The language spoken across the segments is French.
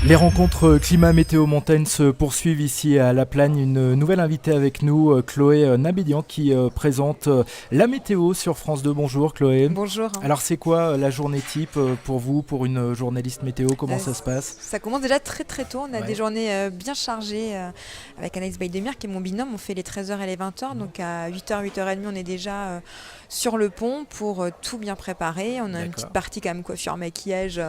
Les rencontres climat, météo, montagne se poursuivent ici à La Plagne. Une nouvelle invitée avec nous, Chloé Nabédian, qui présente la météo sur France 2. Bonjour Chloé. Bonjour. Alors c'est quoi la journée type pour vous, pour une journaliste météo? Comment ça se passe? Ça commence déjà très très tôt. On a Ouais. des journées bien chargées avec Anaïs Baydemir qui est mon binôme. On fait les 13h et les 20h. Donc à 8h, 8h30, on est déjà sur le pont pour tout bien préparer. On a une petite partie quand même coiffure, maquillage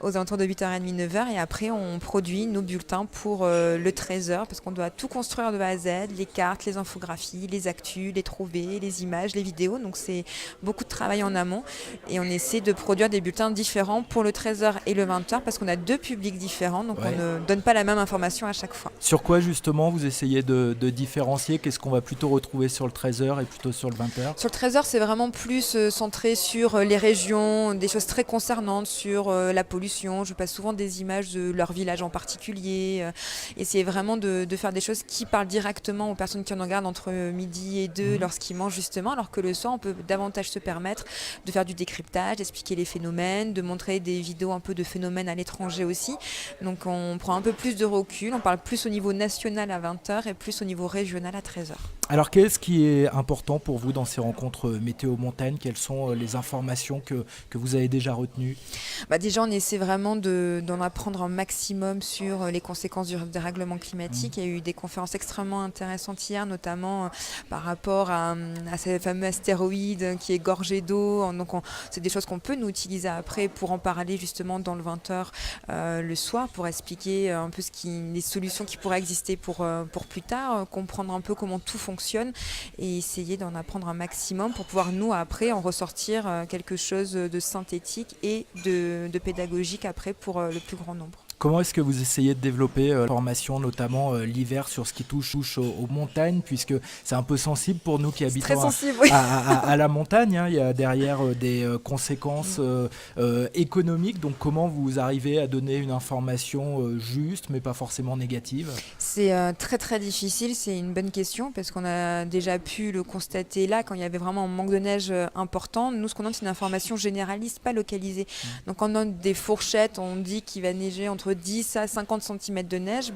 aux alentours de 8h30, 9h. Et après, on produit nos bulletins pour le 13h parce qu'on doit tout construire de A à Z. Les cartes, les infographies, les actus, les trouvées, les images, les vidéos. Donc c'est beaucoup de travail en amont. Et on essaie de produire des bulletins différents pour le 13h et le 20h parce qu'on a deux publics différents. Donc on ne donne pas la même information à chaque fois. Sur quoi justement vous essayez de différencier? Qu'est-ce qu'on va plutôt retrouver sur le 13h et plutôt sur le 20h? Sur le 13h, c'est vraiment plus centré sur les régions, des choses très concernantes sur la pollution. Je passe souvent des images de leur village en particulier. Essayer vraiment de faire des choses qui parlent directement aux personnes qui en regardent entre midi et 2 lorsqu'ils mangent justement, alors que le soir, on peut davantage se permettre de faire du décryptage, d'expliquer les phénomènes, de montrer des vidéos un peu de phénomènes à l'étranger aussi. Donc on prend un peu plus de recul, on parle plus au niveau national à 20h et plus au niveau régional à 13h. Alors qu'est-ce qui est important pour vous dans ces rencontres météo-montagne? Quelles sont les informations que vous avez déjà retenues? Déjà, on essaie vraiment d'en apprendre un maximum sur les conséquences du dérèglement climatique. Il y a eu des conférences extrêmement intéressantes hier, notamment par rapport à ces fameux astéroïdes qui est gorgé d'eau. Donc c'est des choses qu'on peut nous utiliser après pour en parler justement dans le 20h le soir, pour expliquer un peu les solutions qui pourraient exister pour plus tard, comprendre un peu comment tout fonctionne et essayer d'en apprendre un maximum pour pouvoir nous après en ressortir quelque chose de synthétique et de pédagogique après pour le plus grand nombre. Comment est-ce que vous essayez de développer la formation, notamment l'hiver, sur ce qui touche aux montagnes, puisque c'est un peu sensible pour nous qui habitons à la montagne, hein. Il y a derrière des conséquences économiques. Donc comment vous arrivez à donner une information juste, mais pas forcément négative? C'est très très difficile, c'est une bonne question, parce qu'on a déjà pu le constater là, quand il y avait vraiment un manque de neige important. Nous, ce qu'on donne, c'est une information généraliste, pas localisée. Donc on donne des fourchettes, on dit qu'il va neiger entre 10 à 50 cm de neige.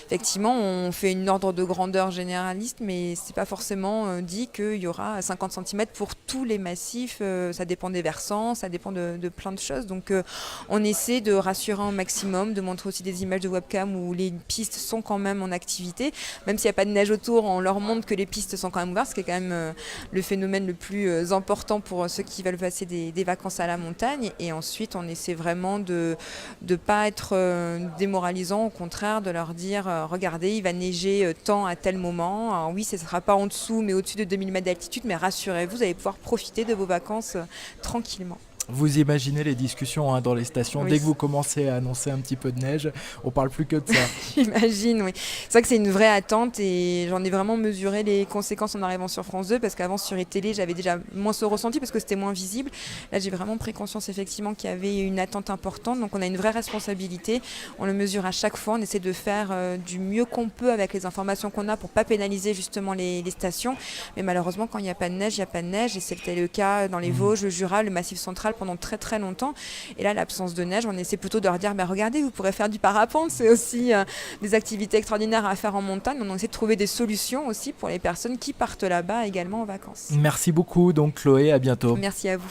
Effectivement, on fait une ordre de grandeur généraliste, mais c'est pas forcément dit qu'il y aura 50 cm pour tous les massifs. Ça dépend des versants, ça dépend de plein de choses. Donc on essaie de rassurer un maximum, de montrer aussi des images de webcam où les pistes sont quand même en activité. Même s'il n'y a pas de neige autour, on leur montre que les pistes sont quand même ouvertes, ce qui est quand même le phénomène le plus important pour ceux qui veulent passer des vacances à la montagne. Et ensuite, on essaie vraiment de ne pas être démoralisant, au contraire, de leur dire regardez, il va neiger tant à tel moment. Alors oui, ce ne sera pas en dessous, mais au-dessus de 2000 mètres d'altitude, mais rassurez-vous, vous allez pouvoir profiter de vos vacances tranquillement. Vous imaginez les discussions dans les stations, dès que vous commencez à annoncer un petit peu de neige, on parle plus que de ça. J'imagine, oui. C'est vrai que c'est une vraie attente et j'en ai vraiment mesuré les conséquences en arrivant sur France 2 parce qu'avant sur les télés, j'avais déjà moins ce ressenti parce que c'était moins visible. Là, j'ai vraiment pris conscience effectivement qu'il y avait une attente importante, donc on a une vraie responsabilité. On le mesure à chaque fois, on essaie de faire du mieux qu'on peut avec les informations qu'on a pour pas pénaliser justement les stations. Mais malheureusement, quand il n'y a pas de neige, il n'y a pas de neige et c'était le cas dans les Vosges, le Jura, le Massif central pendant très très longtemps. Et là, l'absence de neige, on essaie plutôt de leur dire regardez, vous pourrez faire du parapente, c'est aussi des activités extraordinaires à faire en montagne. On essaie de trouver des solutions aussi pour les personnes qui partent là-bas également en vacances. Merci beaucoup donc Chloé, à bientôt. Merci à vous.